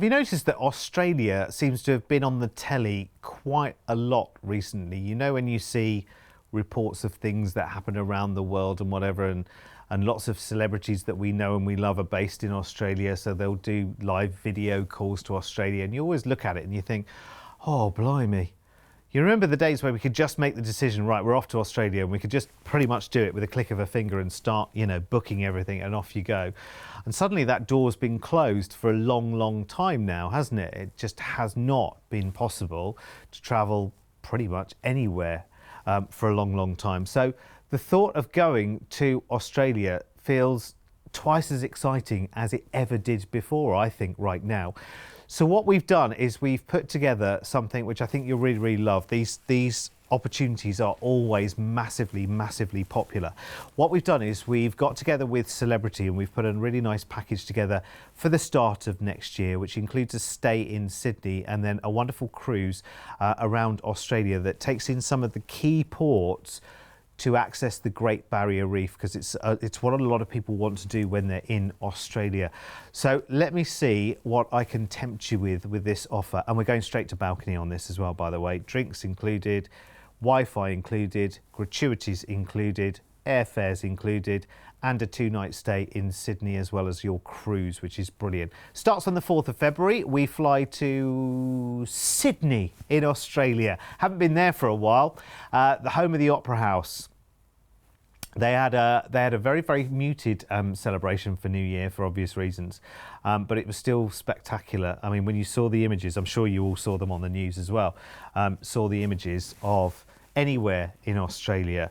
you noticed that Australia seems to have been on the telly quite a lot recently? You know, when you see reports of things that happen around the world and whatever, and lots of celebrities that we know and we love are based in Australia, so they'll do live video calls to Australia, and you always look at it and you think, oh, blimey. You remember the days where we could just make the decision, right, we're off to Australia, and we could just pretty much do it with a click of a finger and start, you know, booking everything, and off you go. And suddenly that door's been closed for a long, long time now, hasn't it? It just has not been possible to travel pretty much anywhere for a long, long time. So the thought of going to Australia feels twice as exciting as it ever did before, I think, right now. So what we've done is we've put together something which I think you'll really, really love. These opportunities are always massively, massively popular. What we've done is we've got together with Celebrity and we've put a really nice package together for the start of next year, which includes a stay in Sydney and then a wonderful cruise around Australia that takes in some of the key ports to access the Great Barrier Reef, because it's what a lot of people want to do when they're in Australia. So let me see what I can tempt you with this offer. And we're going straight to balcony on this as well, by the way. Drinks included, Wi-Fi included, gratuities included, airfares included, and a 2-night stay in Sydney as well as your cruise, which is brilliant. Starts on the 4th of February. We fly to Sydney in Australia. Haven't been there for a while. The home of the Opera House. They had a very, very muted celebration for New Year for obvious reasons, but it was still spectacular. I mean, when you saw the images, I'm sure you all saw them on the news as well, saw the images of anywhere in Australia,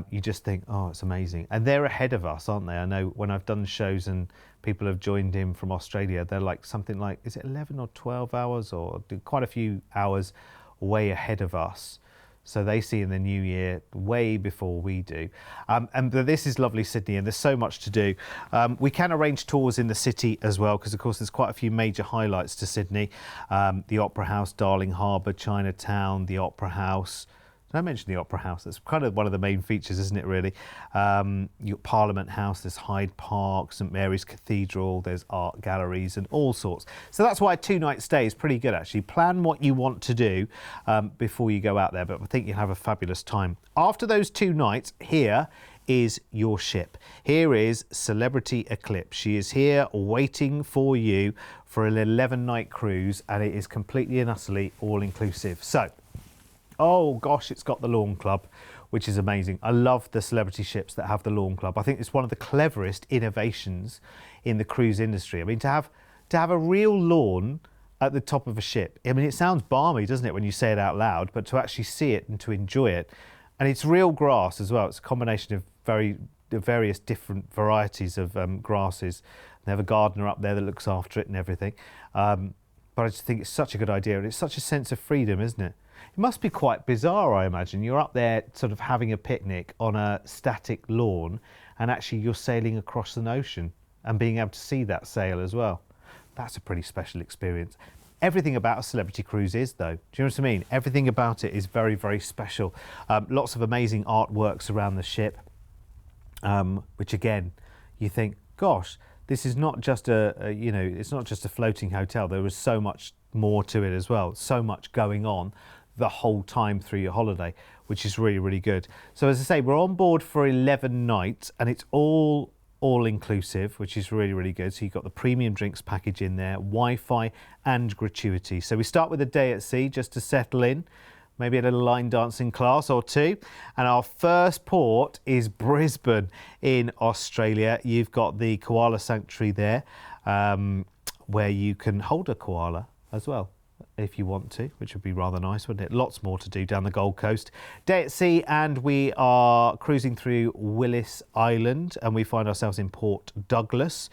you just think, oh, it's amazing. And they're ahead of us, aren't they? I know when I've done shows and people have joined in from Australia, they're like something like, is it 11 or 12 hours or quite a few hours way ahead of us. So they see in the new year way before we do. And this is lovely Sydney, and there's so much to do. We can arrange tours in the city as well, because of course there's quite a few major highlights to Sydney. The Opera House, Darling Harbour, Chinatown, the Opera House. Did I mention the Opera House? That's kind of one of the main features, isn't it, really? Your Parliament House, there's Hyde Park, St Mary's Cathedral, there's art galleries and all sorts. So that's why a 2-night stay is pretty good, actually. Plan what you want to do before you go out there, but I think you'll have a fabulous time. After those 2 nights, here is your ship. Here is Celebrity Eclipse. She is here waiting for you for an 11-night cruise, and it is completely and utterly all-inclusive. So, oh gosh, it's got the Lawn Club, which is amazing. I love the celebrity ships that have the Lawn Club. I think it's one of the cleverest innovations in the cruise industry. I mean, to have a real lawn at the top of a ship. I mean, it sounds balmy, doesn't it, when you say it out loud, but to actually see it and to enjoy it. And it's real grass as well. It's a combination of various different varieties of grasses. They have a gardener up there that looks after it and everything. But I just think it's such a good idea, and it's such a sense of freedom, isn't it? It must be quite bizarre, I imagine. You're up there sort of having a picnic on a static lawn, and actually you're sailing across an ocean and being able to see that sail as well. That's a pretty special experience. Everything about a celebrity cruise is, though. Do you know what I mean? Everything about it is very, very special. Lots of amazing artworks around the ship, which again, you think, gosh, this is not just it's not just a floating hotel. There is so much more to it as well. So much going on the whole time through your holiday, which is really, really good. So as I say, we're on board for 11 nights, and it's all inclusive, which is really, really good. So you've got the premium drinks package in there, Wi-Fi and gratuity. So we start with a day at sea just to settle in, maybe a little line dancing class or two. And our first port is Brisbane in Australia. You've got the koala sanctuary there, where you can hold a koala as well, if you want to, which would be rather nice, wouldn't it? Lots more to do down the Gold Coast. Day at sea, and we are cruising through Willis Island, and we find ourselves in Port Douglas,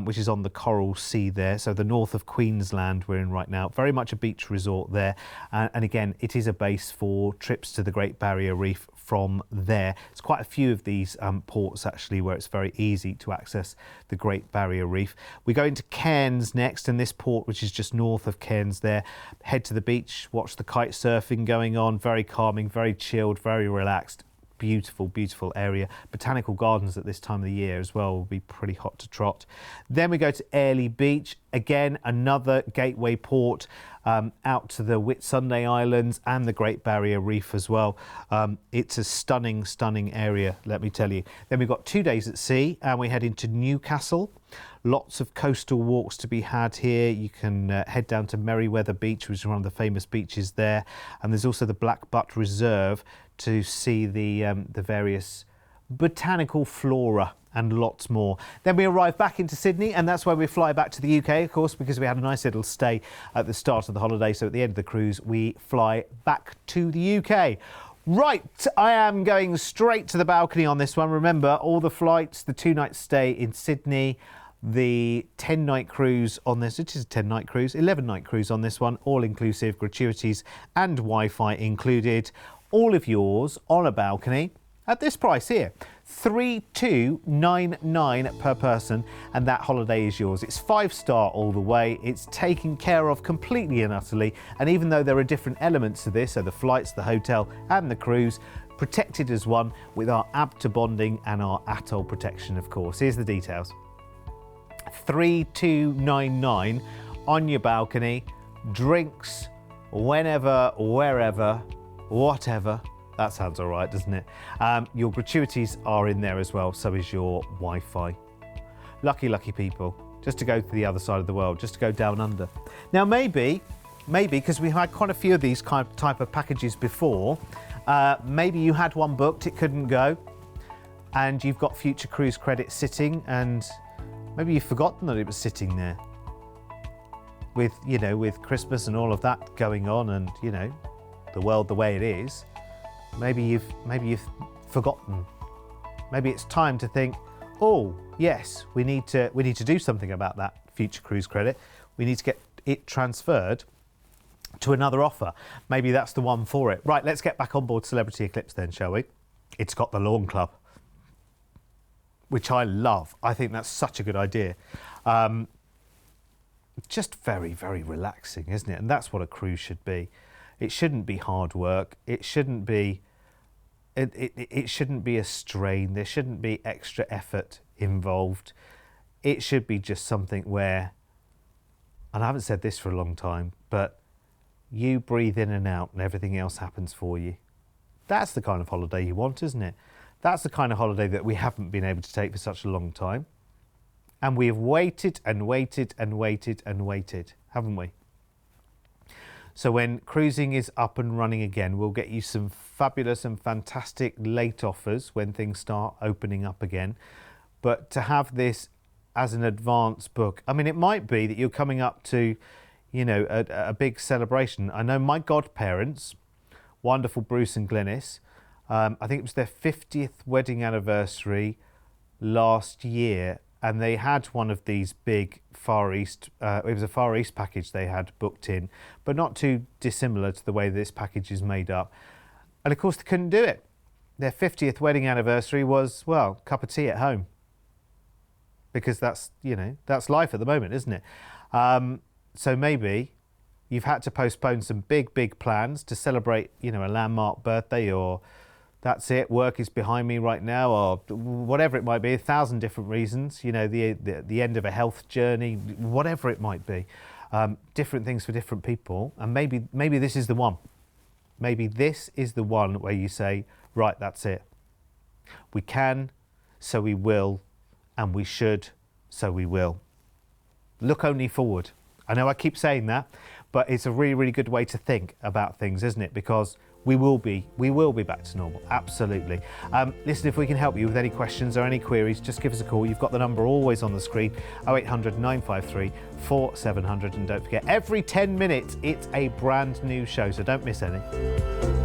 which is on the Coral Sea there. So the north of Queensland we're in right now. Very much a beach resort there. And again, it is a base for trips to the Great Barrier Reef from there. It's quite a few of these ports actually where it's very easy to access the Great Barrier Reef. We go into Cairns next, and this port, which is just north of Cairns there, head to the beach, watch the kite surfing going on, very calming, very chilled, very relaxed. beautiful, beautiful area. Botanical gardens at this time of the year as well will be pretty hot to trot. Then we go to Airlie Beach, again another gateway port out to the Whitsunday Islands and the Great Barrier Reef as well. It's a stunning, stunning area, let me tell you. Then we've got 2 days at sea and we head into Newcastle. Lots of coastal walks to be had here. You can head down to Merriweather Beach, which is one of the famous beaches there. And there's also the Black Butt Reserve to see the various botanical flora and lots more. Then we arrive back into Sydney, and that's where we fly back to the UK, of course, because we had a nice little stay at the start of the holiday. So at the end of the cruise, we fly back to the UK. Right, I am going straight to the balcony on this one. Remember, all the flights, the 2-night stay in Sydney, the 10-night cruise on this, which is a 10-night cruise, 11-night cruise on this one, all inclusive, gratuities and Wi-Fi included, all of yours on a balcony at this price here, $3,299 per person, and that holiday is yours. It's 5-star all the way. It's taken care of completely and utterly, and even though there are different elements to this, so the flights, the hotel and the cruise, protected as one with our ABTA bonding and our atoll protection, of course. Here's the details. 3,299 on your balcony, drinks whenever, wherever, whatever. That sounds all right, doesn't it? Your gratuities are in there as well, so is your Wi-Fi. Lucky, lucky people, just to go to the other side of the world, just to go down under. Now maybe, because we had quite a few of these type of packages before, maybe you had one booked, it couldn't go, and you've got future cruise credit sitting, and maybe you've forgotten that it was sitting there. With, you know, with Christmas and all of that going on, and, you know, the world the way it is, maybe you've forgotten. Maybe it's time to think, oh yes, we need to do something about that future cruise credit. We need to get it transferred to another offer. Maybe that's the one for it. Right, let's get back on board Celebrity Eclipse then, shall we? It's got the Lawn Club, which I love. I think that's such a good idea. Just very, very relaxing, isn't it? And that's what a cruise should be. It shouldn't be hard work. It shouldn't be it shouldn't be a strain. There shouldn't be extra effort involved. It should be just something where, and I haven't said this for a long time, but you breathe in and out and everything else happens for you. That's the kind of holiday you want, isn't it? That's the kind of holiday that we haven't been able to take for such a long time. And we've waited and waited and waited and waited, haven't we? So when cruising is up and running again, we'll get you some fabulous and fantastic late offers when things start opening up again. But to have this as an advance book, I mean, it might be that you're coming up to, you know, a big celebration. I know my godparents, wonderful Bruce and Glynis, I think it was their 50th wedding anniversary last year, and they had one of these big Far East, it was a Far East package they had booked in, but not too dissimilar to the way this package is made up. And of course they couldn't do it. Their 50th wedding anniversary was, well, cup of tea at home. Because that's, you know, that's life at the moment, isn't it? So maybe you've had to postpone some big, big plans to celebrate, you know, a landmark birthday, or that's it, work is behind me right now, or whatever it might be, 1,000 different reasons, you know, the end of a health journey, whatever it might be, different things for different people. And maybe this is the one. Maybe this is the one where you say, right, that's it. We can, so we will, and we should, so we will. Look only forward. I know I keep saying that, but it's a really, really good way to think about things, isn't it? Because we will be back to normal, absolutely. Listen, if we can help you with any questions or any queries, just give us a call. You've got the number always on the screen, 0800 953 4700. And don't forget, every 10 minutes, it's a brand new show, so don't miss any.